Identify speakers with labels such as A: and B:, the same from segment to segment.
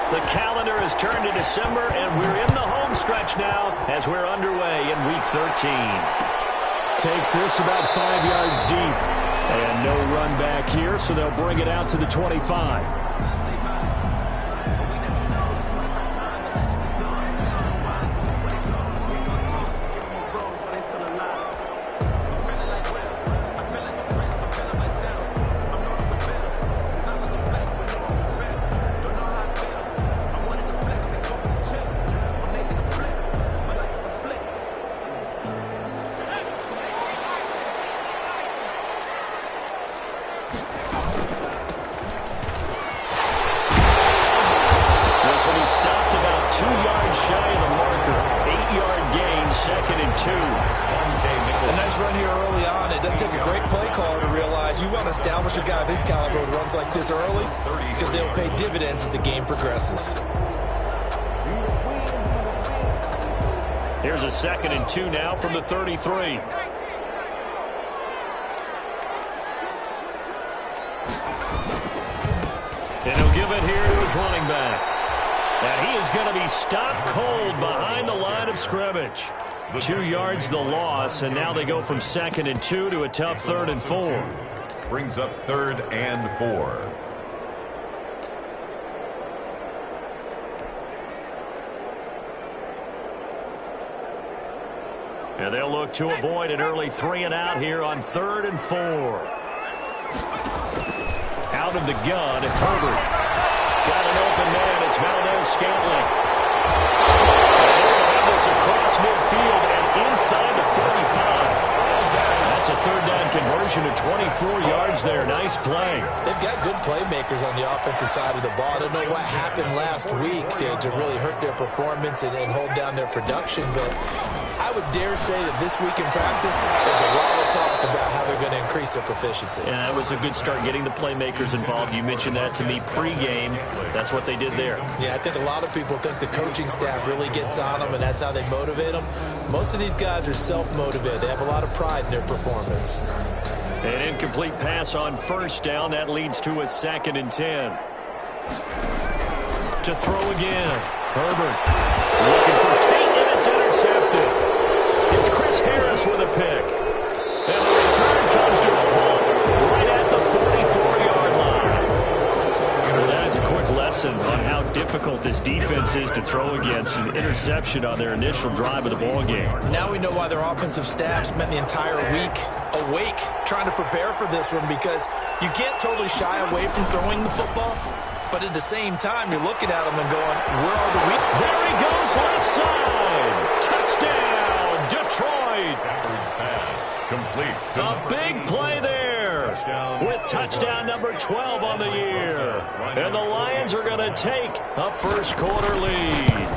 A: The calendar has turned to December, and we're in the home stretch now as we're underway in Week 13.
B: Takes this about 5 yards deep. And no run back here, so they'll bring it out to the 25.
C: Like this early because they'll pay dividends as the game progresses.
A: Here's a 2nd and 2 now from the 33. And he'll give it here to his running back. And he is going to be stopped cold behind the line of scrimmage. 2 yards the loss, and now they go from 2nd and 2 to a tough 3rd and 4.
D: Brings up 3rd and 4.
A: And they'll look to avoid an early 3 and out here on 3rd and 4. Out of the gun, Herbert. Got an open man. It's Valdez-Scantling. And this across midfield and inside the 45. That's a 3rd down conversion to 24 yards there. Nice play.
C: They've got good playmakers on the offensive side of the ball. I don't know what happened last week to really hurt their performance and hold down their production, but I would dare say that this week in practice, there's a lot of talk about how they're going to increase their proficiency.
A: Yeah, that was a good start getting the playmakers involved. You mentioned that to me pregame. That's what they did there.
C: Yeah, I think a lot of people think the coaching staff really gets on them, and that's how they motivate them. Most of these guys are self-motivated. They have a lot of pride in their performance.
A: An incomplete pass on 1st down. That leads to a 2nd and 10. To throw again. Herbert looking for Tate, and it's intercepted. It's Chris Harris with a pick. And the return comes to a halt right at the 44-yard line. And that's a quick lesson on how difficult this defense is to throw against. An interception on their initial drive of the ballgame.
C: Now we know why their offensive staff spent the entire week awake trying to prepare for this one, because you can't totally shy away from throwing the football. But at the same time, you're looking at them and going, where are the weak?
A: There he goes, left side. Touchdown, Detroit.
D: Pass complete.
A: A big play there with touchdown number 12 on the year. And the Lions are going to take a first-quarter lead.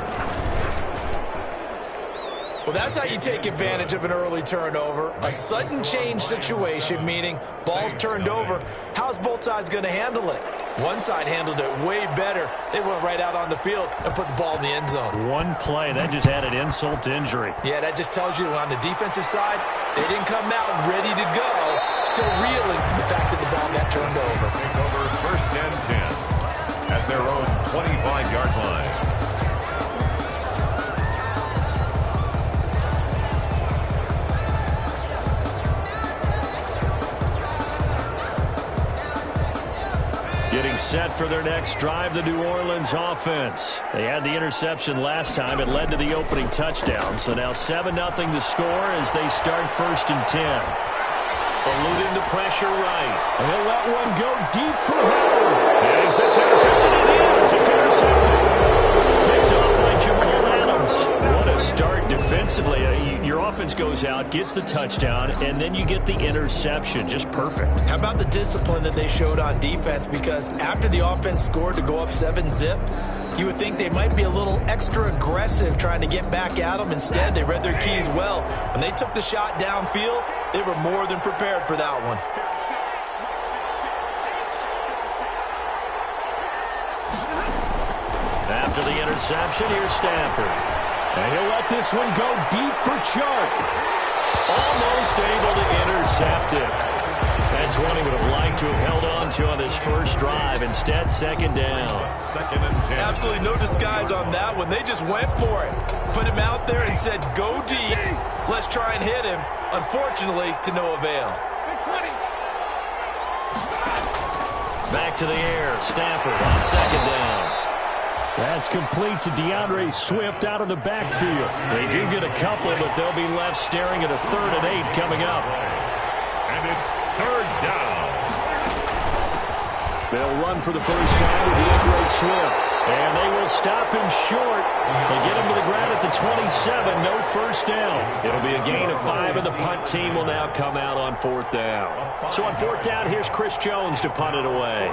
C: Well, that's how you take advantage of an early turnover. A sudden change situation, meaning ball's turned over. How's both sides going to handle it? One side handled it way better. They went right out on the field and put the ball in the end zone.
A: One play, that just added insult to injury.
C: Yeah, that just tells you on the defensive side, they didn't come out ready to go, still reeling from the fact that the ball got turned over.
D: Take over 1st and 10 at their own 25-yard line.
A: Getting set for their next drive, the New Orleans offense. They had the interception last time. It led to the opening touchdown. So now 7-0 to score as they start 1st and 10. Eluding the pressure right. And he'll let one go deep for Howard. Is this intercepted? It is. It's intercepted. Picked up by Jamal Adams. What a start defensively. Your offense goes out, gets the touchdown, and then you get the interception. Just perfect.
C: How about the discipline that they showed on defense? Because after the offense scored to go up 7-zip, you would think they might be a little extra aggressive trying to get back at them. Instead, they read their keys well. When they took the shot downfield, they were more than prepared for that one.
A: After the interception, here's Stafford. And he'll let this one go deep for Chark. Almost able to intercept it. That's one he would have liked to have held on to on this first drive. Instead, second down.
D: Second and 10.
C: Absolutely no disguise on that one. They just went for it. Put him out there and said, go deep. Let's try and hit him. Unfortunately, to no avail.
A: Back to the air. Stafford on second down.
B: That's complete to DeAndre Swift out of the backfield.
A: They do get a couple, but they'll be left staring at a 3rd and 8 coming up.
D: And it's third down.
B: They'll run for the first time with DeAndre Swift.
A: And they will stop him short. They get him to the ground at the 27. No first down. It'll be a gain of 5, and the punt team will now come out on 4th down. So on 4th down, here's Chris Jones to punt it away.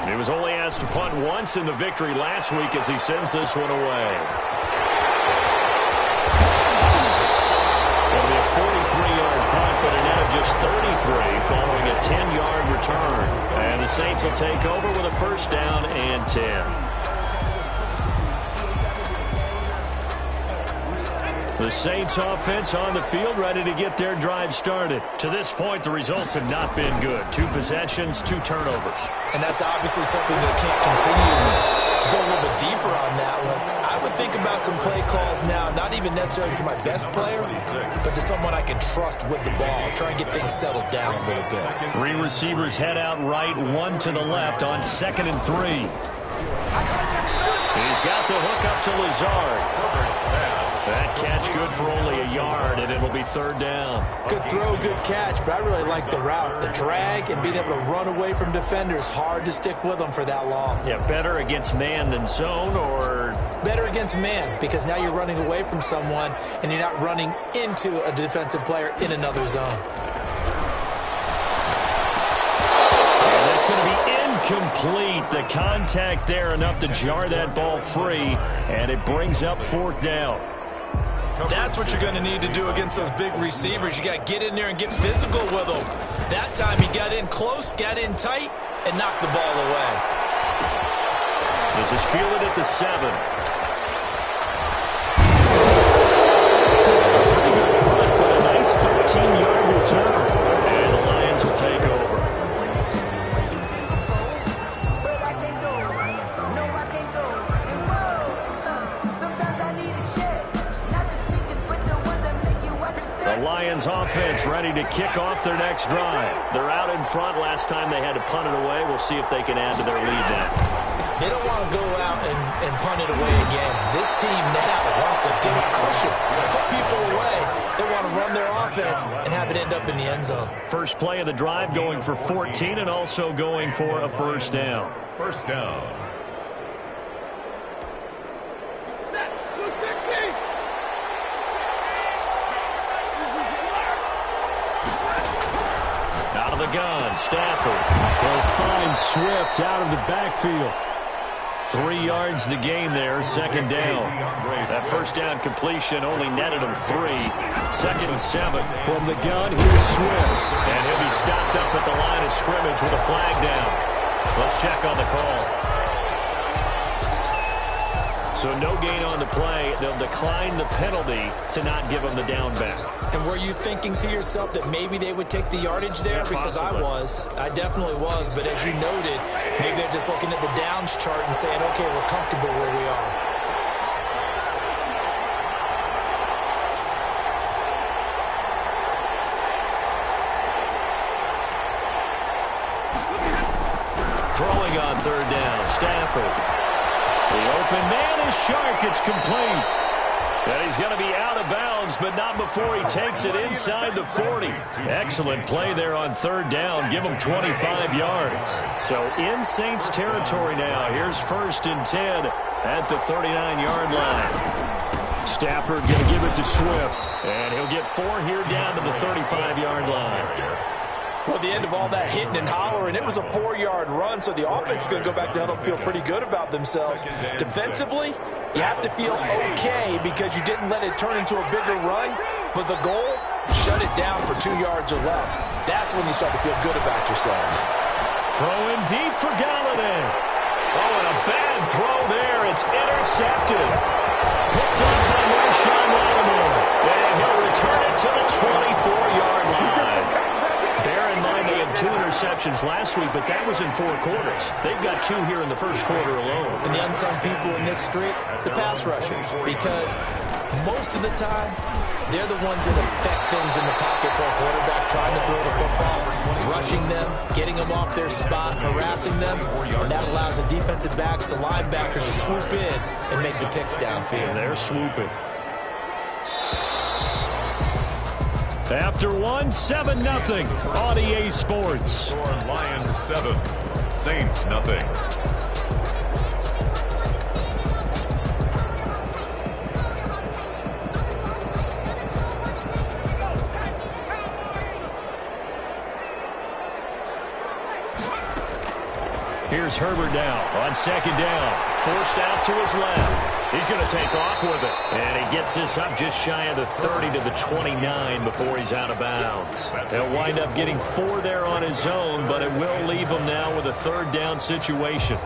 A: He was only asked to punt once in the victory last week as he sends this one away. It'll be a 43-yard punt, but a net of just 33 following a 10-yard return. And the Saints will take over with a first down and 10. The Saints offense on the field, ready to get their drive started. To this point, the results have not been good. 2 possessions, 2 turnovers.
C: And that's obviously something they can't continue with. To go a little bit deeper on that one, I would think about some play calls now, not even necessarily to my best player, but to someone I can trust with the ball. Try and get things settled down a little bit.
A: 3 receivers head out right, 1 to the left on 2nd and 3. He's got the hook up to Lazard. That catch good for only a yard, and it'll be 3rd down.
C: Good throw, good catch, but I really like the route. The drag and being able to run away from defenders, hard to stick with them for that long.
A: Yeah, better against man than zone, or?
C: Better against man, because now you're running away from someone, and you're not running into a defensive player in another zone.
A: And that's going to be incomplete. The contact there enough to jar that ball free, and it brings up 4th down.
C: That's what you're going to need to do against those big receivers. You got to get in there and get physical with them. That time he got in close, got in tight, and knocked the ball away.
A: This is fielded at the 7.
B: A pretty good punt, but a nice 13-yard return.
A: And the Lions will take over. The Lions offense ready to kick off their next drive. They're out in front. Last time they had to punt it away. We'll see if they can add to their lead now.
C: They don't want to go out and punt it away again. This team now wants to get a cushion, put people away. They want to run their offense and have it end up in the end zone.
A: First play of the drive going for 14 and also going for a first down.
D: First down.
A: Out of the gun, Stafford.
B: They'll find Swift out of the backfield.
A: 3 yards the gain there, second down. That first down completion only netted him 3. 2nd and 7.
B: From the gun, here's Swift.
A: And he'll be stopped up at the line of scrimmage with a flag down. Let's check on the call. So no gain on the play. They'll decline the penalty to not give him the down back.
C: And were you thinking to yourself that maybe they would take the yardage there?
A: Yeah,
C: because
A: possibly.
C: I definitely was. But as you noted, maybe they're just looking at the downs chart and saying, okay, we're comfortable where we are.
A: Throwing on 3rd down, Stafford. The open man is Shark. It's complete. And he's going to be out of bounds, but not before he takes it inside the 40. Excellent play there on 3rd down. Give him 25 yards. So in Saints territory now. Here's 1st and 10 at the 39-yard line.
B: Stafford going to give it to Swift.
A: And he'll get 4 here down to the 35-yard line.
C: Well, the end of all that hitting and hollering, it was a 4-yard run, so the offense is going to go back down and feel pretty good about themselves. Defensively, you have to feel okay because you didn't let it turn into a bigger run, but the goal, shut it down for 2 yards or less. That's when you start to feel good about yourselves.
A: Throwing deep for Galladay. Oh, and a bad Bad throw there. It's intercepted. Picked up by Marshawn Lattimore. And he'll return it to the 24-yard line. Bear in mind they had 2 interceptions last week, but that was in 4 quarters. They've got 2 here in the first quarter alone.
C: And the unsung people in this streak, the pass rushers, because most of the time, they're the ones that affect things in the pocket for a quarterback, trying to throw the football, rushing them, getting them off their spot, harassing them, and that allows the defensive backs, the linebackers to swoop in and make the picks downfield.
A: They're swooping. After 1, 7-0 on EA Sports.
D: Lions 7, Saints nothing.
A: Here's Herbert now on second down. Forced out to his left. He's going to take off with it. And he gets this up just shy of the 30 to the 29 before he's out of bounds. He'll wind up getting 4 there on his own, but it will leave him now with a 3rd down situation.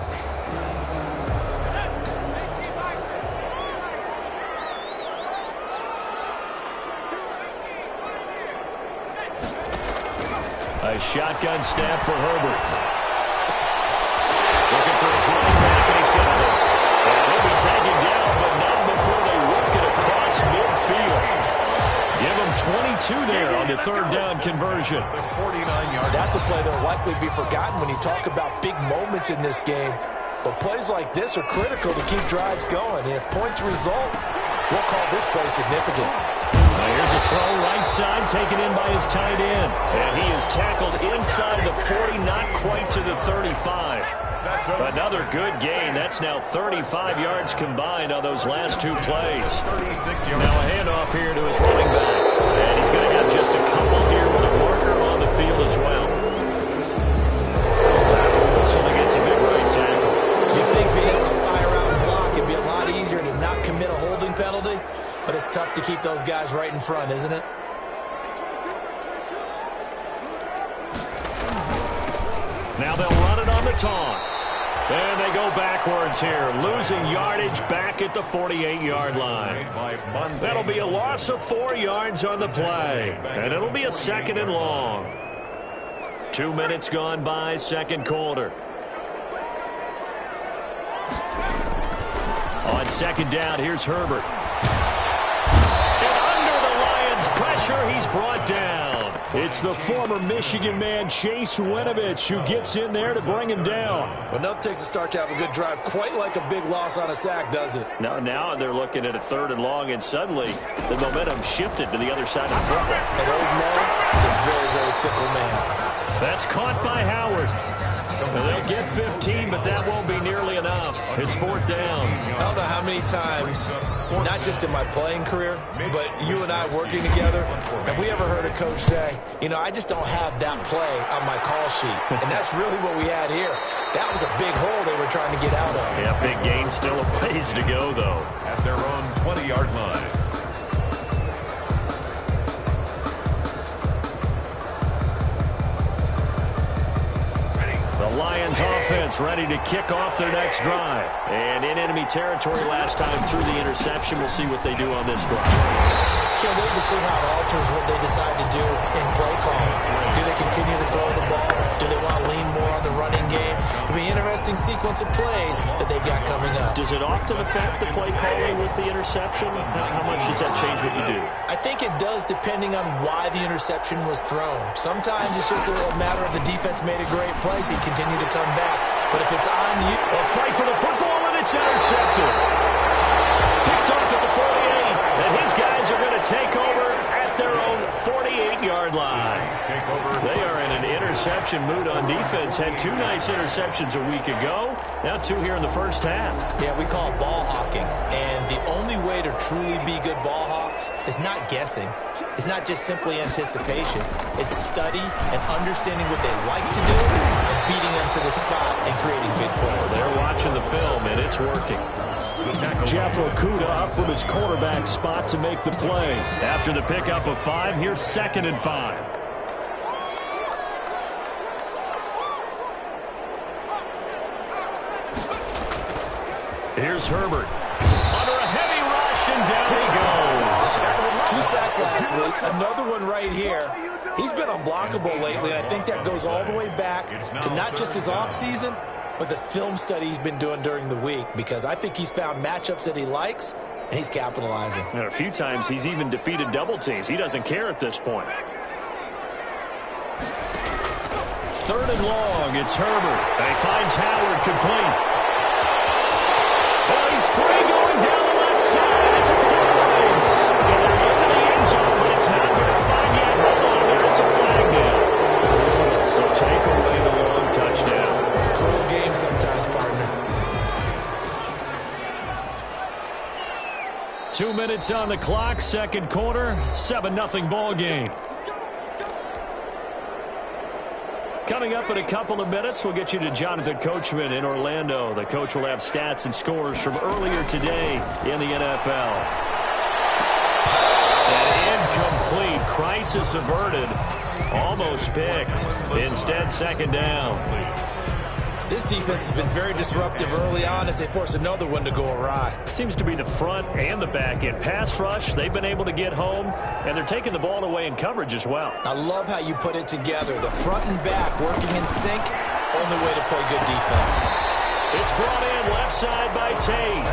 A: A shotgun snap for Herbert. Looking for his running back, and he's got it. And he'll be taken down, but not before they work it across midfield. Give him 22 there on the 3rd down conversion.
C: 49-yard. That's a play that will likely be forgotten when you talk about big moments in this game. But plays like this are critical to keep drives going. And if points result, we'll call this play significant.
A: Here's a throw right side taken in by his tight end. And he is tackled inside the 40, not quite to the 35. Another good gain. That's now 35 yards combined on those last 2 plays. Now a handoff here to his running back. And he's going to have just a couple here with a marker on the field as well. So he gets a big right tackle.
C: You'd think being able to fire out and block it'd be a lot easier to not commit a holding penalty, but it's tough to keep those guys right in front, isn't it?
A: Now they'll run it on the toss. And they go backwards here, losing yardage back at the 48-yard line. That'll be a loss of 4 yards on the play. And it'll be a 2nd and long. 2 minutes gone by, 2nd quarter. On 2nd down, here's Herbert. And under the Lions' pressure, he's brought down. It's the former Michigan man, Chase Winovich, who gets in there to bring him down.
C: Well, enough takes a start to have a good drive, quite like a big loss on a sack, does it?
A: Now they're looking at a 3rd and long, and suddenly the momentum shifted to the other side of the football.
C: And old Mo is a very, very fickle man.
A: That's caught by Howard. They'll get 15, but that won't be nearly enough. It's 4th down.
C: I don't know how many times, not just in my playing career, but you and I working together, have we ever heard a coach say, you know, I just don't have that play on my call sheet. And that's really what we had here. That was a big hole they were trying to get out of.
A: Yeah, big gain, still a ways to go, though.
D: At their own 20-yard line.
A: The Lions offense ready to kick off their next drive. And in enemy territory last time through the interception. We'll see what they do on this drive.
C: Can't wait to see how it alters what they decide to do in play calling. Do they continue to throw the ball? Do they want to lean more on the running game? It'll be an interesting sequence of plays that they've got coming up.
A: Does it often affect the play calling with the interception? How much does that change what you do?
C: I think it does, depending on why the interception was thrown. Sometimes it's just a matter of the defense made a great play, so you continue to come back. But if it's on you...
A: A fight for the football, and it's intercepted. Picked off at the 48, and his guys are going to take over at their own 48-yard line. They are in an interception mood on defense. Had 2 nice interceptions a week ago. Now 2 here in the first half.
C: Yeah, we call it ball hawking. And the only way to truly be good ball hawks is not guessing. It's not just simply anticipation. It's study and understanding what they like to do and beating them to the spot and creating big plays.
A: They're watching the film, and it's working. Jeff Okudah up from his quarterback spot to make the play. After the pickup of 5, here's 2nd and 5. Here's Herbert. Under a heavy rush, and down he goes.
C: 2 sacks last week, another one right here. He's been unblockable lately, and I think that goes all the way back to not just his offseason, but the film study he's been doing during the week, because I think he's found matchups that he likes, and he's capitalizing.
A: And a few times he's even defeated double teams. He doesn't care at this point. 3rd and long. It's Herbert. And he finds Howard complete. Oh, he's free going down the left side. It's a throw-in. And they're into the end zone, but it's not verified yet. Hold on, there is a flag down. So take away the long touchdown.
C: It's a cruel game sometimes, partner.
A: 2 minutes on the clock, second quarter, 7-0 ball game. Coming up in a couple of minutes, we'll get you to Jonathan Coachman in Orlando. The coach will have stats and scores from earlier today in the NFL. An incomplete, crisis averted, almost picked. Instead, second down.
C: This defense has been very disruptive early on as they force another one to go awry.
A: Seems to be the front and the back end. Pass rush, they've been able to get home, and they're taking the ball away in coverage as well.
C: I love how you put it together. The front and back working in sync, only way to play good defense.
A: It's brought in left side by Tate.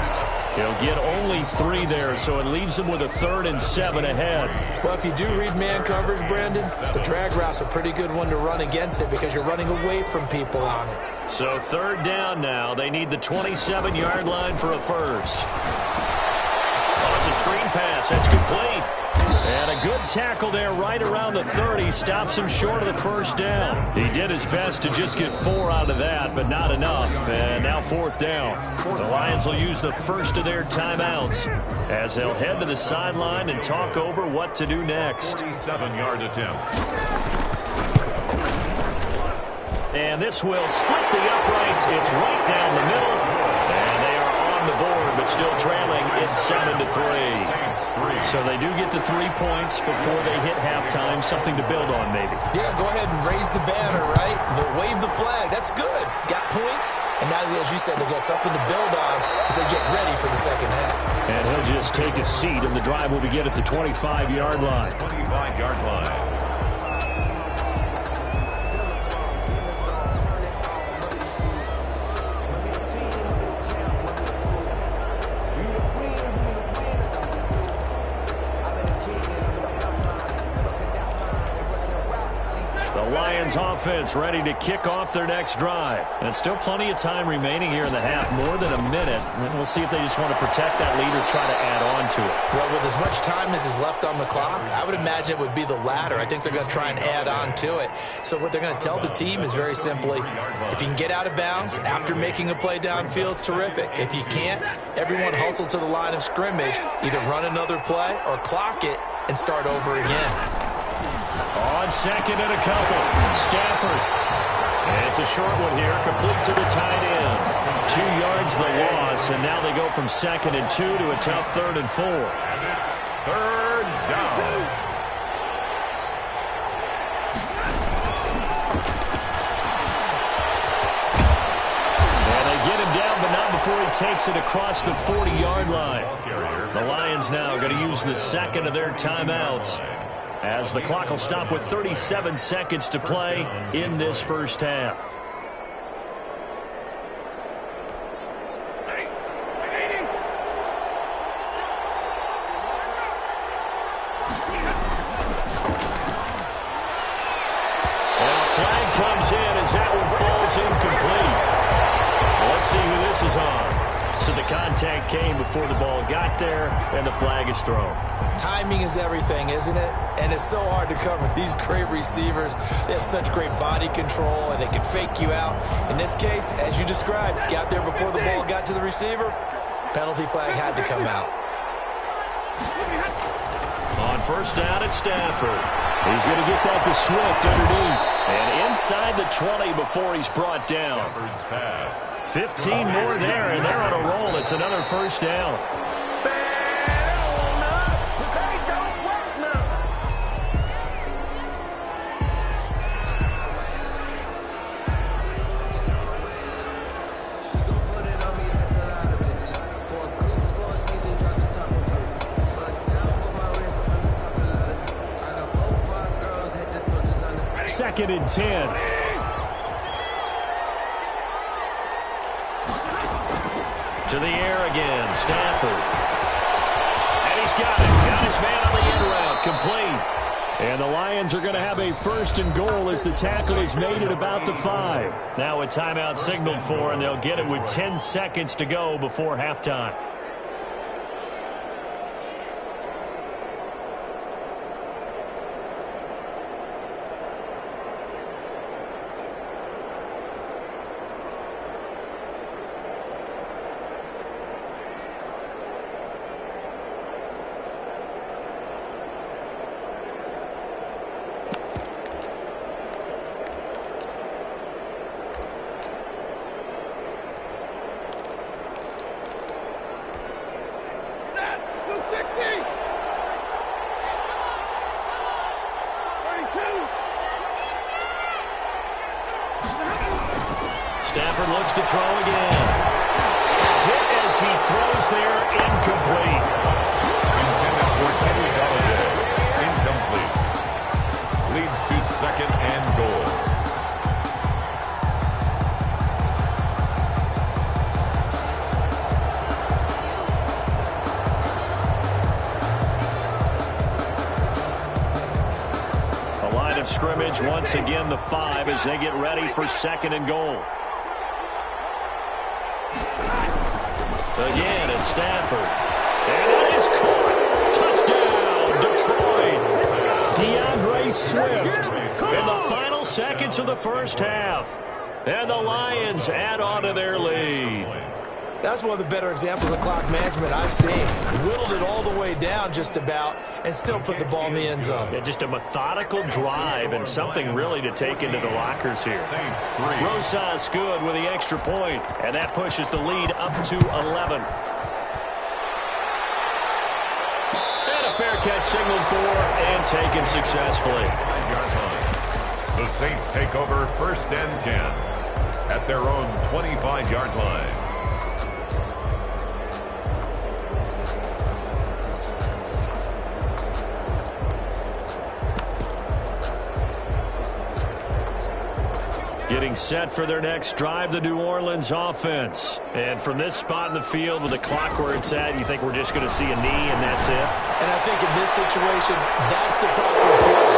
A: He'll get only 3 there, so it leaves him with a 3rd and 7 ahead.
C: Well, if you do read man coverage, Brandon, the drag route's a pretty good one to run against it because you're running away from people on it.
A: So 3rd down now. They need the 27-yard line for a first. Oh, it's a screen pass. That's complete. And a good tackle there right around the 30. Stops him short of the first down. He did his best to just get 4 out of that, but not enough. And now 4th down. The Lions will use the first of their timeouts as they'll head to the sideline and talk over what to do next.
D: 47-yard attempt.
A: And this will split the uprights. It's right down the middle. And they are on the board, but still trailing. It's 7-3. So they do get the 3 points before they hit halftime. Something to build on, maybe.
C: Yeah, go ahead and raise the banner, right? Wave the flag. That's good. Got points. And now, as you said, they got something to build on as they get ready for the second half.
B: And he'll just take a seat, and the drive will begin at the 25-yard line.
D: 25-yard line.
A: Lions offense ready to kick off their next drive. And still plenty of time remaining here in the half, more than a minute. And we'll see if they just want to protect that lead or try to add on to it.
C: Well, with as much time as is left on the clock, I would imagine it would be the latter. I think they're going to try and add on to it. So what they're going to tell the team is very simply, if you can get out of bounds after making a play downfield, terrific. If you can't, everyone hustle to the line of scrimmage, either run another play or clock it and start over again.
A: On second and a couple, Stafford. And it's a short one here, complete to the tight end. 2 yards the loss, and now they go from 2nd and 2 to a tough 3rd and 4.
D: And it's 3rd down.
A: And they get him down, but not before he takes it across the 40-yard line. The Lions now going to use the second of their timeouts, as the clock will stop with 37 seconds to play in this first half. And a flag comes in as that one falls incomplete. Let's see who this is on. So the contact came before the ball got there, and the flag is thrown.
C: Timing is everything, isn't it? And it's so hard to cover these great receivers. They have such great body control, and they can fake you out. In this case, as you described, got there before the ball got to the receiver. Penalty flag had to come out.
A: On first down, it's Stafford. He's going to get that to Swift underneath. And inside the 20 before he's brought down. 15 more there, and they're on a roll. It's another first down.
B: 2nd and 10.
A: To the air again, Stafford. And he's got it. Got his man on the end route, complete.
B: And the Lions are going to have a 1st and goal as the tackle is made at about the 5.
A: Now a timeout signaled for, and they'll get it with 10 seconds to go before halftime. Stafford looks to throw again. Hit as he throws there, incomplete.
D: Intended for Kenny Golladay. Incomplete. Leads to 2nd and goal.
A: A line of scrimmage once again the 5 as they get ready for 2nd and goal. Again, it's Stafford. And it is caught. Touchdown, Detroit.
B: DeAndre Swift.
A: In the final seconds of the first half. And the Lions add on to their lead.
C: That's one of the better examples of clock management I've seen. Whittled it all the way down just about and still put the ball in the end zone.
A: Yeah, just a methodical drive and something really to take into the lockers here. Rosas good with the extra point, and that pushes the lead up to 11. And a fair catch signaled for and taken successfully.
D: The Saints take over 1st and 10 at their own 25-yard line.
A: Getting set for their next drive, the New Orleans offense. And from this spot in the field with the clock where it's at, you think we're just going to see a knee and that's it?
C: And I think in this situation, that's the proper play.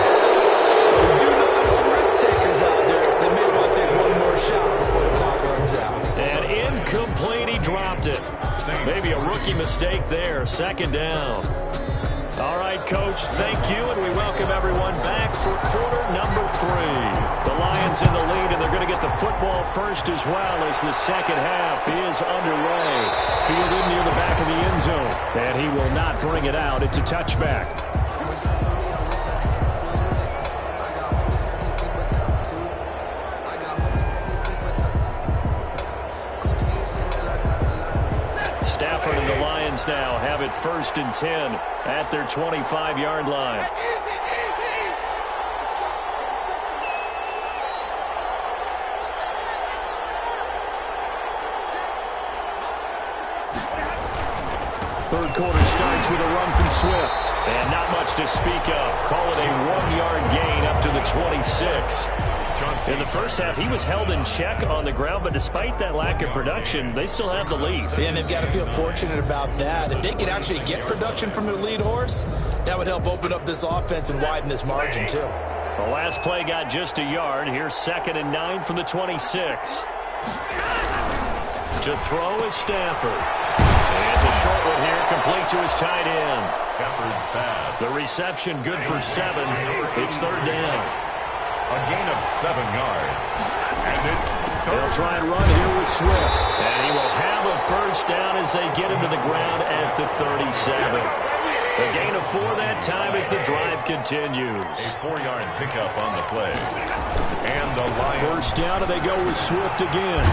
C: We do know there's some risk takers out there that may want to take one more shot before the clock runs out.
A: And incomplete, he dropped it. Maybe a rookie mistake there, 2nd down. All right, Coach, thank you, and we welcome everyone back for quarter number 3. The Lions in the lead, and they're going to get the football first as well as the second half is underway.
B: Fielded near the back of the end zone, and he will not bring it out. It's a touchback.
A: Stafford and the Lions now have it 1st and 10 at their 25-yard line.
B: Third quarter starts with a run from Swift.
A: And not much to speak of. Call it a 1-yard gain up to the 26. In the first half, he was held in check on the ground, but despite that lack of production, they still have the lead.
C: Yeah, and they've got to feel fortunate about that. If they could actually get production from their lead horse, that would help open up this offense and widen this margin, too.
A: The last play got just a yard. Here's 2nd and 9 from the 26. To throw is Stafford. And it's a short one here, complete to his tight end.
D: Stafford's pass.
A: The reception good for 7. It's 3rd down.
D: A gain of 7 yards. And it's
B: They'll try and run here with Swift.
A: And he will have a 1st down as they get him to the ground at the 37. A gain of 4 that time as the drive continues.
D: a 4-yard pickup on the play. And the Lions.
B: 1st down, and they go with Swift again.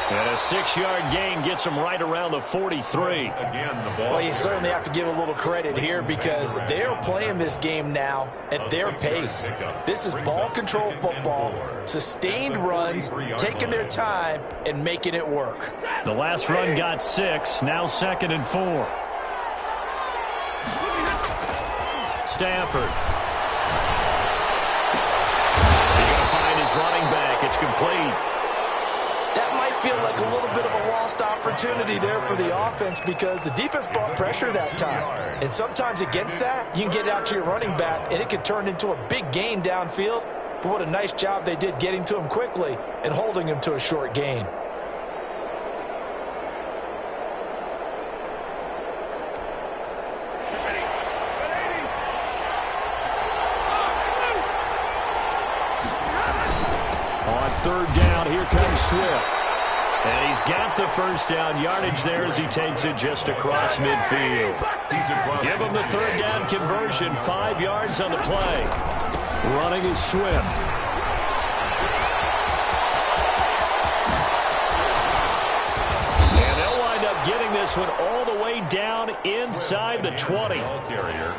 A: And a 6-yard gain gets them right around the 43.
D: Again, the ball.
C: Well, you certainly have to give a little credit here because they're playing this game now at their pace. This is ball control football, sustained runs, taking their time, and making it work.
A: The last run got 6, now 2nd and 4. Stafford. He's his running back. It's complete.
C: That might feel like a little bit of a lost opportunity there for the offense because the defense brought pressure that time. And sometimes against that, you can get it out to your running back, and it can turn into a big gain downfield. But what a nice job they did getting to him quickly and holding him to a short gain.
B: On third down, here comes Swift.
A: And he's got the first down yardage there as he takes it just across midfield. Give him the third down conversion, 5 yards on the play.
B: Running is Swift.
A: And they'll wind up getting this one all the way down inside the 20.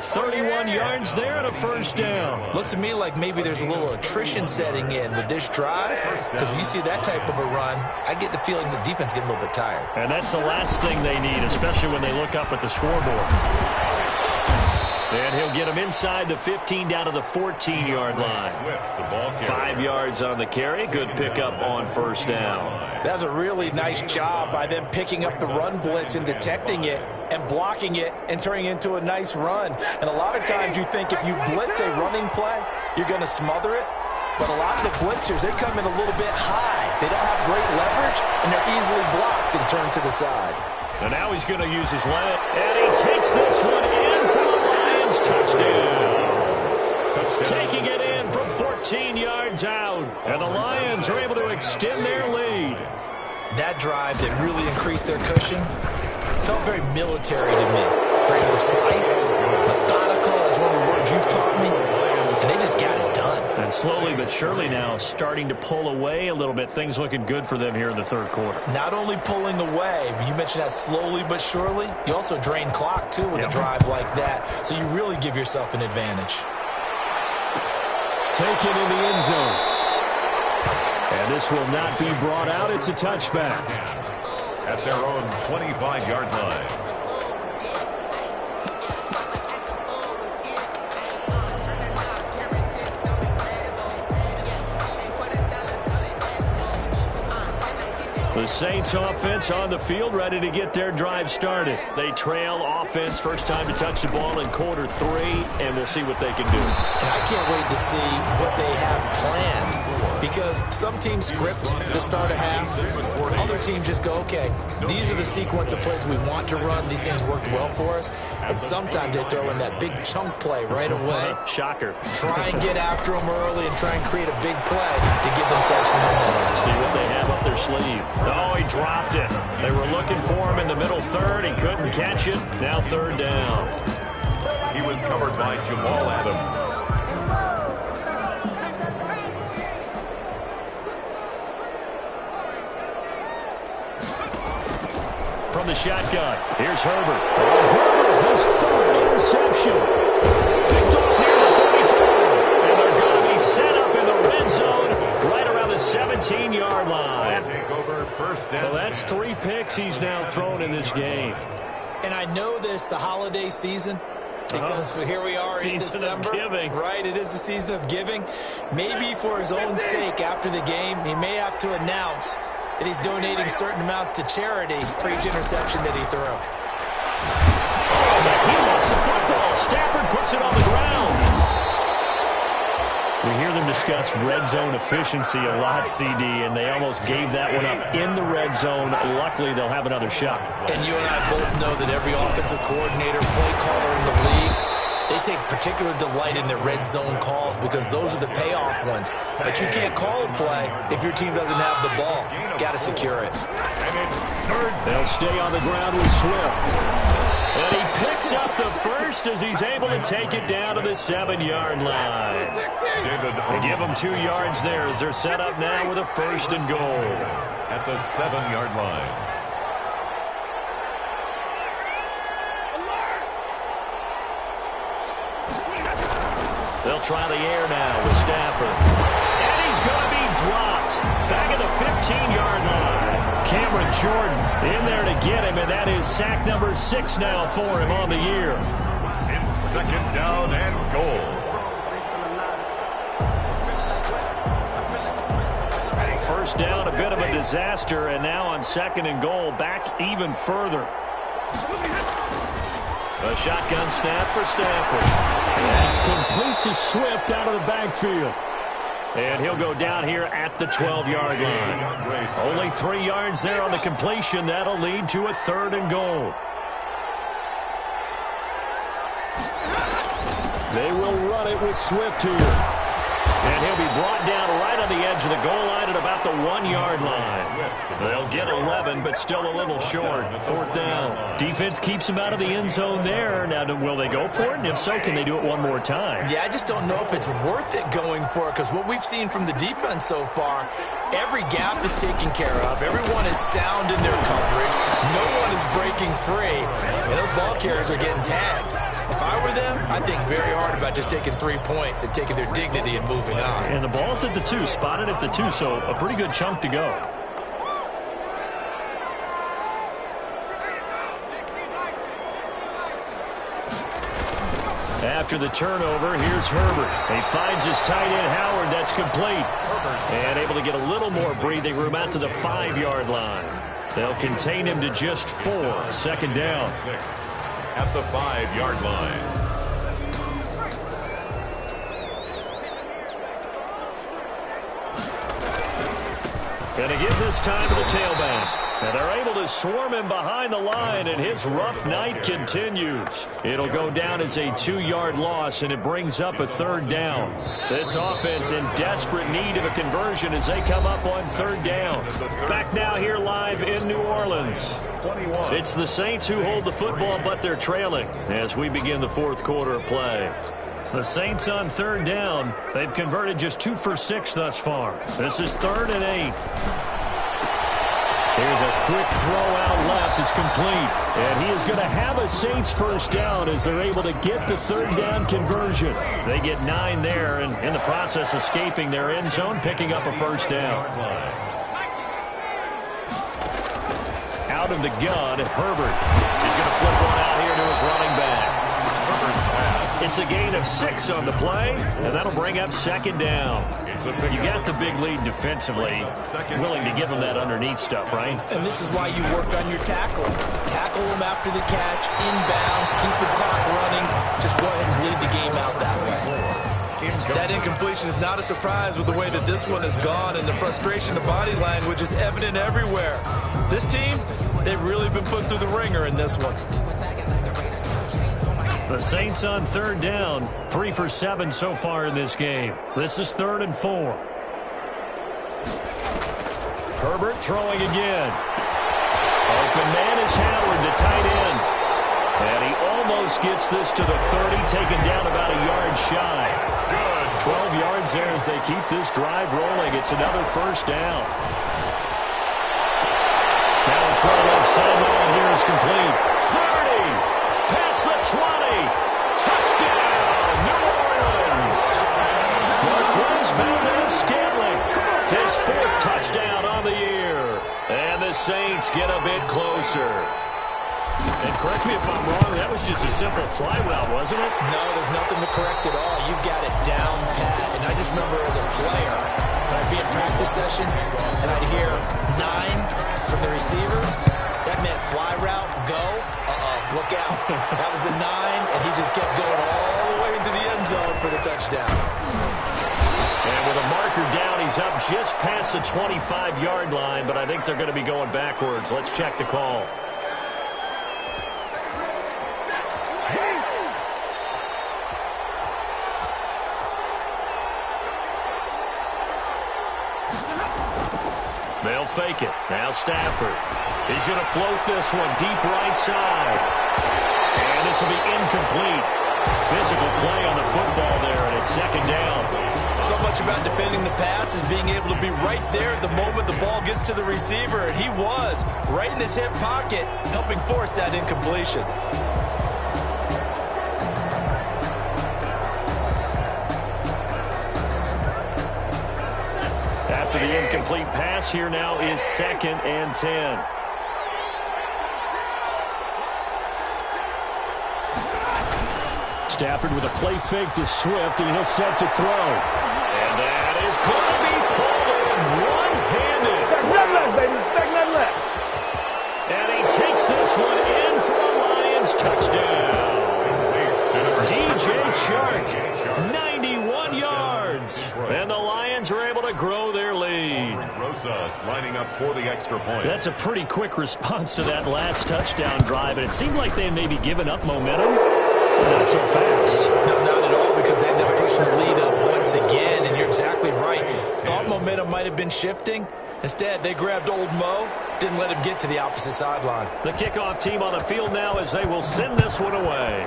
A: 31 yards there and a first down.
C: Looks to me like maybe there's a little attrition setting in with this drive, because when you see that type of a run, I get the feeling the defense getting a little bit tired.
A: And that's the last thing they need, especially when they look up at the scoreboard. And he'll get him inside the 15 down to the 14-yard line. 5 yards on the carry. Good pickup on first down.
C: That's a really nice job by them picking up the run blitz and detecting it and blocking it and turning it into a nice run. And a lot of times you think if you blitz a running play, you're going to smother it. But a lot of the blitzers, they come in a little bit high. They don't have great leverage, and they're easily blocked and turned to the side.
A: And now he's going to use his leg. And he takes this one in for the Lions. Touchdown. Taking it in from 14 yards out. And the Lions are able to extend their lead.
C: That drive that really increased their cushion felt very military to me. Very precise, methodical, is one of the words you've taught me. And they just got it done.
A: And slowly but surely now starting to pull away a little bit. Things looking good for them here in the third quarter.
C: Not only pulling away, but you mentioned that slowly but surely. You also drain clock, too, with a drive like that. So you really give yourself an advantage.
B: Taken in the end zone. And this will not be brought out. It's a touchback.
D: At their own 25-yard line.
A: The Saints offense on the field, ready to get their drive started. They trail offense, first time to touch the ball in quarter 3, and we'll see what they can do.
C: And I can't wait to see what they have planned, because some teams script to start a half. Other teams just go, okay, these are the sequence of plays we want to run. These things worked well for us. And sometimes they throw in that big chunk play right away.
A: Shocker.
C: Try and get after them early and try and create a big play to give themselves some momentum.
A: See what they have up their sleeve. Oh, he dropped it. They were looking for him in the middle third. He couldn't catch it. Now third down.
D: He was covered by Jamal Adams.
A: From the shotgun, here's Herbert. Herbert, his third interception. Picked off near the 34. And they're going to be set up in the red zone right around the 17-yard line. Well, that's 3 picks he's now thrown in this game.
C: And I know this, the holiday season, because here we are in December.
A: Season of giving.
C: Right, it is the season of giving. Maybe for his own sake after the game, he may have to announce that he's donating certain amounts to charity for each interception that he threw.
A: He lost the football. Stafford puts it on the ground. We hear them discuss red zone efficiency a lot, CD, and they almost gave that one up in the red zone. Luckily, they'll have another shot.
C: And you and I both know that every offensive coordinator, play caller in the league, they take particular delight in their red zone calls because those are the payoff ones. But you can't call a play if your team doesn't have the ball. Got to secure it.
A: They'll stay on the ground with Swift. And he picks up the first as he's able to take it down to the 7-yard line. They give him 2 yards there as they're set up now with a first and goal.
D: At the 7-yard line.
A: They'll try the air now with Stafford. And he's going to be dropped back at the 15-yard line. Cameron Jordan in there to get him, and that is sack number 6 now for him on the year.
D: In 2nd down and goal.
A: first down, a bit of a disaster, and now on 2nd and goal, back even further. A shotgun snap for Stafford.
B: That's complete to Swift out of the backfield.
A: And he'll go down here at the 12-yard line. Only 3 yards there on the completion. That'll lead to a 3rd and goal.
B: They will run it with Swift here.
A: And he'll be brought down right on the edge of the goal line at about the 1-yard line. They'll get 11, but still a little short. 4th down. Defense keeps him out of the end zone there. Now, will they go for it? And if so, can they do it one more time?
C: Yeah, I just don't know if it's worth it going for it, because what we've seen from the defense so far, every gap is taken care of. Everyone is sound in their coverage. No one is breaking free. And those ball carriers are getting tagged. If I were them, I'd think very hard about just taking 3 points and taking their dignity and moving on.
A: And the ball's at the 2, spotted at the 2, so a pretty good chunk to go. After the turnover, here's Herbert. He finds his tight end, Howard. That's complete. And able to get a little more breathing room out to the 5-yard line. They'll contain him to just 4. 2nd down.
D: At the 5-yard line.
A: Going to give this time to the tailback. And they're able to swarm him behind the line, and his rough night continues. It'll go down as a 2-yard loss, and it brings up a 3rd down. This offense in desperate need of a conversion as they come up on 3rd down. Back now here live in New Orleans. It's the Saints who hold the football, but they're trailing as we begin the 4th quarter of play. The Saints on 3rd down. They've converted just 2 for 6 thus far. This is 3rd and 8. Here's a quick throw out left. It's complete. And he is going to have a Saints first down as they're able to get the 3rd down conversion. They get 9 there, and in the process escaping their end zone, picking up a first down. Out of the gun, Herbert is going to flip one out here to his running back. It's a gain of 6 on the play, and that'll bring up 2nd down. You got the big lead defensively, willing to give them that underneath stuff, right?
C: And this is why you work on your tackling. Tackle them after the catch, inbounds, keep the clock running. Just go ahead and bleed the game out that way. That incompletion is not a surprise with the way that this one has gone, and the frustration of body language is evident everywhere. This team, they've really been put through the ringer in this one.
A: The Saints on 3rd down, 3 for 7 so far in this game. This is 3rd and 4. Herbert throwing again. Open man is Howard, the tight end. And he almost gets this to the 30, taken down about a yard shy. 12 yards there as they keep this drive rolling. It's another first down. Now the throw left sideline here is complete. 30. Past the 20. Touchdown, New Orleans. Marquez Valdez-Scantling. His 4th touchdown on the year. And the Saints get a bit closer. And correct me if I'm wrong, that was just a simple fly route, wasn't it?
C: No, there's nothing to correct at all. You've got it down pat. And I just remember as a player, when I'd be in practice sessions, and I'd hear 9 from the receivers, that meant fly route, go. Look out. That was the 9, and he just kept going all the way into the end zone for the touchdown.
A: And with a marker down, he's up just past the 25-yard line, but I think they're going to be going backwards. Let's check the call. They'll fake it. Now Stafford. He's going to float this one deep right side. And this will be incomplete. Physical play on the football there, and it's 2nd down.
C: So much about defending the pass is being able to be right there at the moment the ball gets to the receiver, and he was right in his hip pocket, helping force that incompletion.
A: After the incomplete pass, here now is 2nd and 10.
B: Stafford with a play fake to Swift, and he'll set to throw.
A: And that is going to be called in. One-handed Shark, 91 yards. And the Lions are able to grow their lead.
D: Rosas lining up for the extra point.
A: That's a pretty quick response to that last touchdown drive, and it seemed like they may be giving up momentum. Not so fast.
C: No, not at all, because they end up pushing the lead up once again, and you're exactly right. Thought momentum might have been shifting. Instead, they grabbed old Mo, didn't let him get to the opposite sideline.
A: The kickoff team on the field now as they will send this one away.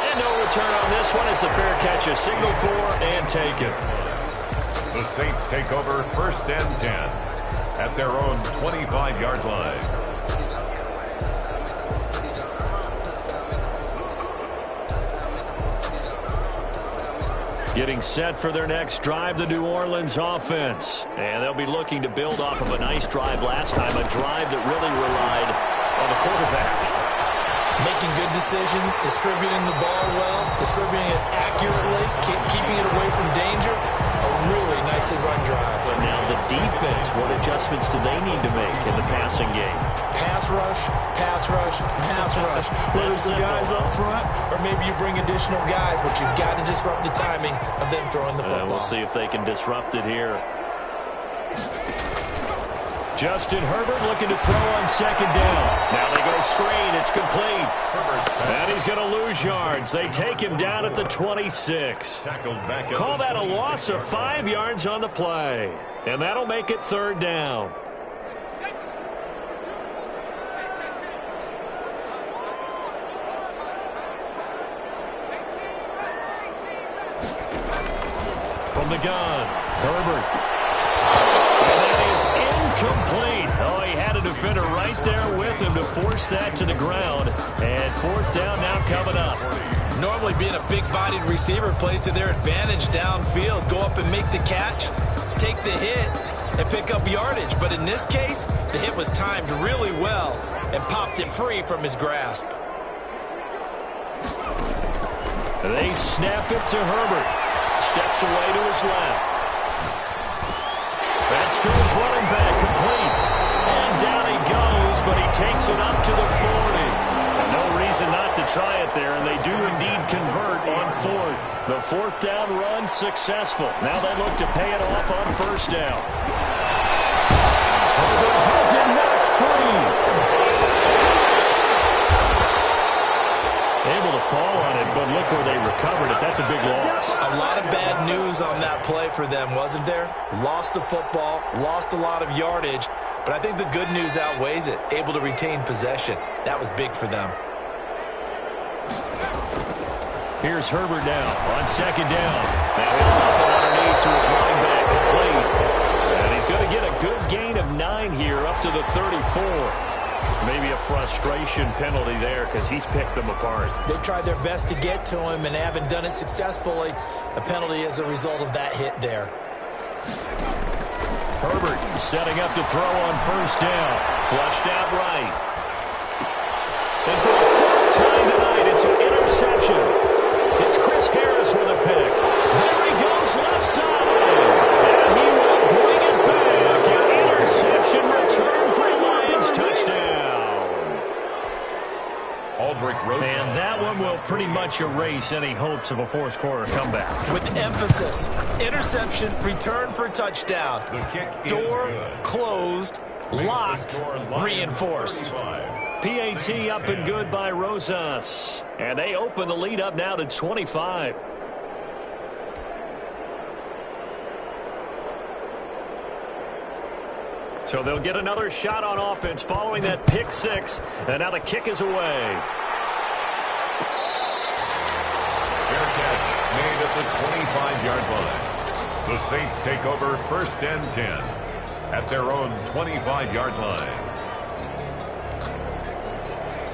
A: And no return on this one as the fair catch is signaled for and taken.
D: The Saints take over 1st and 10 at their own 25-yard line.
A: Getting set for their next drive, the New Orleans offense. And they'll be looking to build off of a nice drive last time, a drive that really relied on the quarterback.
C: Making good decisions, distributing the ball well, distributing it accurately, keeping it away from danger. A really nicely run drive.
A: But now the defense, what adjustments do they need to make in the passing game?
C: Pass rush, pass rush, pass rush. Whether it's the guys up front or maybe you bring additional guys, but you've got to disrupt the timing of them throwing the football.
A: We'll see if they can disrupt it here. Justin Herbert looking to throw on 2nd down. Now they go screen. It's complete. And he's going to lose yards. They take him down at the 26. Call that a loss of 5 yards on the play. And that'll make it 3rd down. From the gun, Herbert. And that is incomplete. Oh, he had a defender right there with him to force that to the ground. And 4th down now coming up.
C: Normally being a big-bodied receiver plays to their advantage downfield. Go up and make the catch, take the hit, and pick up yardage. But in this case, the hit was timed really well and popped it free from his grasp.
A: They snap it to Herbert. Steps away to his left. That's to his running back, complete. And down he goes, but he takes it up to the 40. No reason not to try it there, and they do indeed convert on 4th. The 4th down run successful. Now they look to pay it off on 1st down. Herbert has it knocked free. Able to fall on it, but look where they recovered it. That's a big loss.
C: A lot of bad news on that play for them, wasn't there? Lost the football, lost a lot of yardage, but I think the good news outweighs it. Able to retain possession. That was big for them.
A: Here's Herbert now on 2nd down. Now he'll dump it underneath to his running back, complete. And he's going to get a good gain of 9 here up to the 34. Maybe a frustration penalty there because he's picked them apart.
C: They've tried their best to get to him and haven't done it successfully. A penalty as a result of that hit there.
A: Herbert setting up to throw on 1st down. Flushed out right. And for the 4th time tonight, it's an interception. It's Chris Harris with a pick. There he goes left side. And he will bring it back. An interception return for a Lions touchdown. And that one will pretty much erase any hopes of a 4th quarter comeback.
C: With emphasis, interception, return for touchdown. Door closed, locked, reinforced.
A: PAT up and good by Rosas. And they open the lead up now to 25. So they'll get another shot on offense following that pick 6. And now the kick is away.
D: Fair catch made at the 25-yard line. The Saints take over 1st and 10 at their own 25-yard line.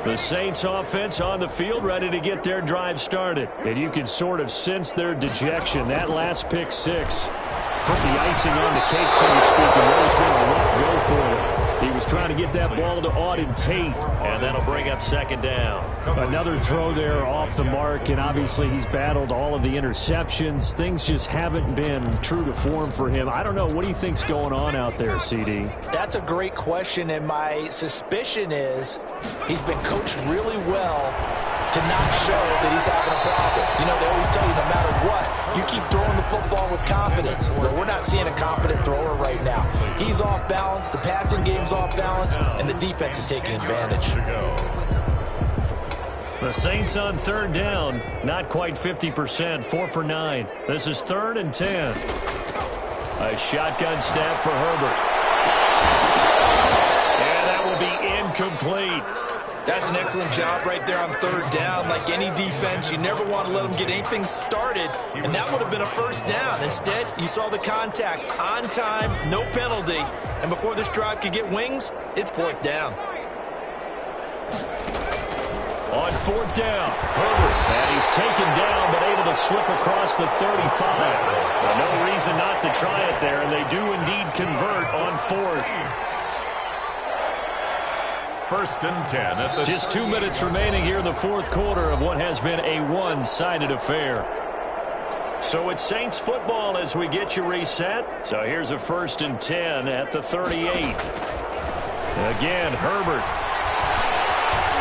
A: The Saints offense on the field ready to get their drive started. And you can sort of sense their dejection. That last pick 6 put the icing on the cake, so to speak, and it's been a rough go for him. He was trying to get that ball to Auden Tate, and that'll bring up 2nd down. Another throw there off the mark, and obviously he's battled all of the interceptions. Things just haven't been true to form for him. I don't know. What do you think's going on out there, CD?
C: That's a great question, and my suspicion is he's been coached really well to not show that he's having a problem. You know, they always tell you no matter what, you keep throwing the football with confidence. Well, we're not seeing a confident thrower right now. He's off balance, the passing game's off balance, and the defense is taking advantage.
A: The Saints on third down, not quite 50%, 4 for 9. This is 3rd and 10. A shotgun snap for Herbert. And that will be incomplete.
C: That's an excellent job right there on third down. Like any defense, you never want to let them get anything started, and that would have been a first down. Instead, you saw the contact on time, no penalty, and before this drive could get wings, it's 4th down.
A: On 4th down, Herbert, and he's taken down but able to slip across the 35. Well, no reason not to try it there, and they do indeed convert on 4th.
D: 1st and 10 at the...
A: Just 2 minutes remaining here in the 4th quarter of what has been a one-sided affair. So it's Saints football as we get you reset. So here's a 1st and 10 at the 38. Again, Herbert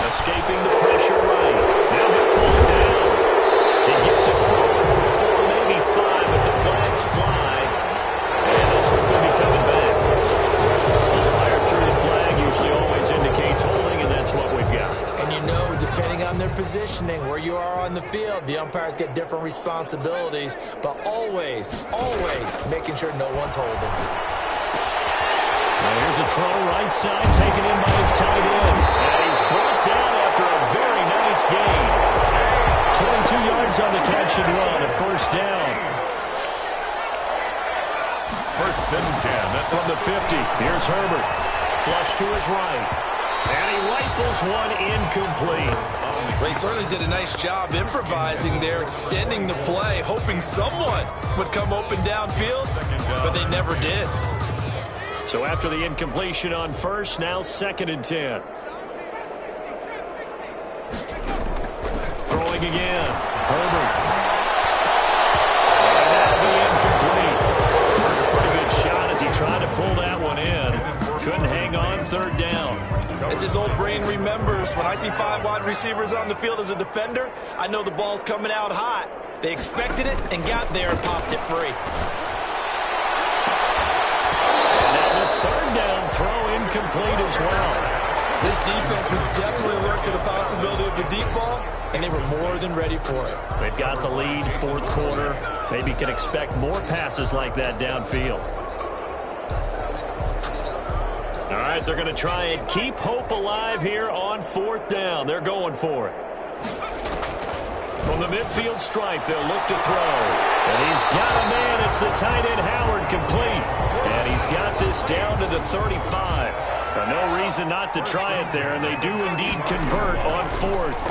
A: escaping the pressure right. Now he'll pull it down. He gets it forward for 4, maybe 5, but the flags fly. And this one could be coming back. Umpire through the flag usually always indicates holding, and that's what we've got.
C: And you know, depending on their positioning, where you are on the field, the umpires get different responsibilities, but always making sure no one's holding.
A: Well, here's a throw right side, taken in by his tight end. And he's brought down after a very nice gain. 22 yards on the catch and run, a 1st down.
D: 1st and 10.
A: From the 50, here's Herbert. Flush to his right. And he rifles one incomplete.
C: Well, he certainly did a nice job improvising there, extending the play, hoping someone would come open downfield, but they never did.
A: So after the incompletion on 1st, now 2nd and 10. Throwing again. Herbert. And that'll be incomplete. Took a pretty good shot as he tried to pull that one in. Couldn't hang on, 3rd down.
C: As his old brain remembers, when I see 5 wide receivers on the field as a defender, I know the ball's coming out hot. They expected it and got there and popped it free.
A: And now the 3rd down throw incomplete as well.
C: This defense was definitely alert to the possibility of the deep ball, and they were more than ready for it.
A: They've got the lead, 4th quarter. Maybe can expect more passes like that downfield. All right, they're going to try and keep hope alive here on 4th down. They're going for it. From the midfield stripe, they'll look to throw. And he's got a man. It's the tight end, Howard, complete. And he's got this down to the 35. No reason not to try it there, and they do indeed convert on 4th.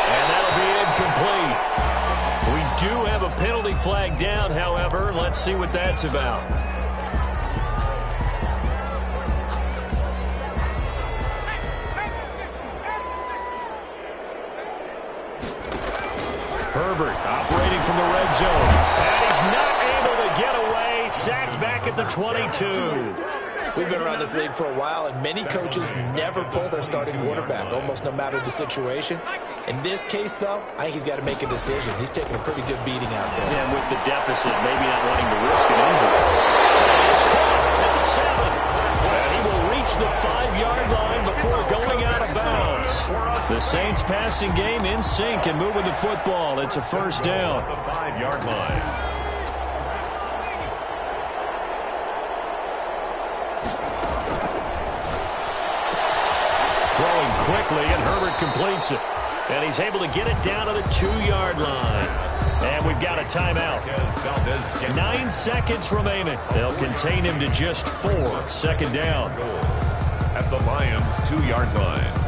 A: And that'll be incomplete. We do have a penalty flag down, however. Let's see what that's about. Herbert operating from the red zone. And he's not able to get away. Sacked back at the 22.
C: We've been around this league for a while, and many coaches never pull their starting quarterback, almost no matter the situation. In this case, though, I think he's got to make a decision. He's taking a pretty good beating out there.
A: And with the deficit, maybe not wanting to risk an injury. He's caught at the 7. And he will reach the 5-yard line before going out of bounds. The Saints passing game in sync and moving the football. It's a 1st down.
D: The 5-yard line.
A: Throwing quickly, and Herbert completes it. And he's able to get it down to the 2-yard line. And we've got a timeout. 9 seconds remaining. They'll contain him to just 4. 2nd down.
D: At the Lions' 2-yard line.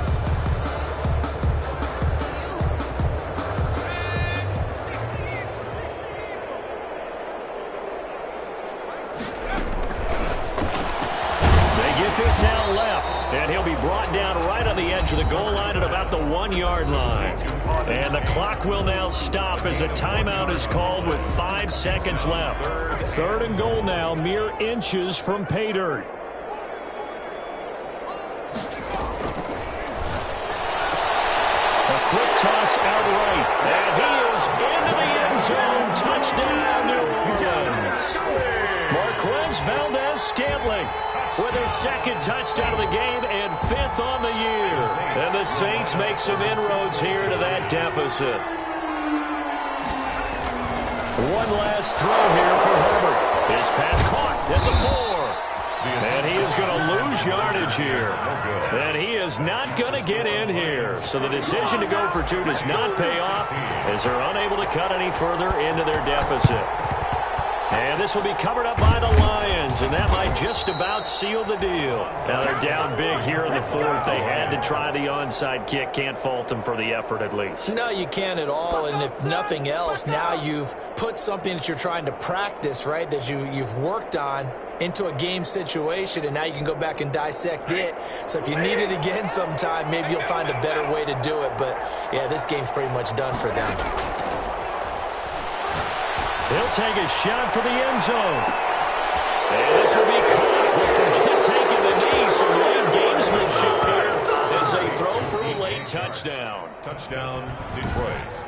A: This out left, and he'll be brought down right on the edge of the goal line at about the 1-yard line. And the clock will now stop as a timeout is called with 5 seconds left. 3rd and goal now, mere inches from pay dirt. toss outright. And he is into the end zone. Touchdown, New Orleans. Marquez Valdez-Scantling with his second touchdown of the game and 5th on the year. And the Saints make some inroads here to that deficit. One last throw here for Herbert. His pass caught at the 4. And he is going to lose yardage here. And he is not going to get in here. So the decision to go for 2 does not pay off as they're unable to cut any further into their deficit. And this will be covered up by the Lions, and that might just about seal the deal. Now they're down big here in the 4th. They had to try the onside kick. Can't fault them for the effort at least.
C: No, you can't at all. And if nothing else, now you've put something that you're trying to practice, right, that you've worked on into a game situation, and now you can go back and dissect it. So if you need it again sometime, maybe you'll find a better way to do it. But, yeah, this game's pretty much done for them.
A: He'll take a shot for the end zone. And this will be caught. But forget taking the knee. Some late gamesmanship here as they throw for a late touchdown.
D: Touchdown, Detroit.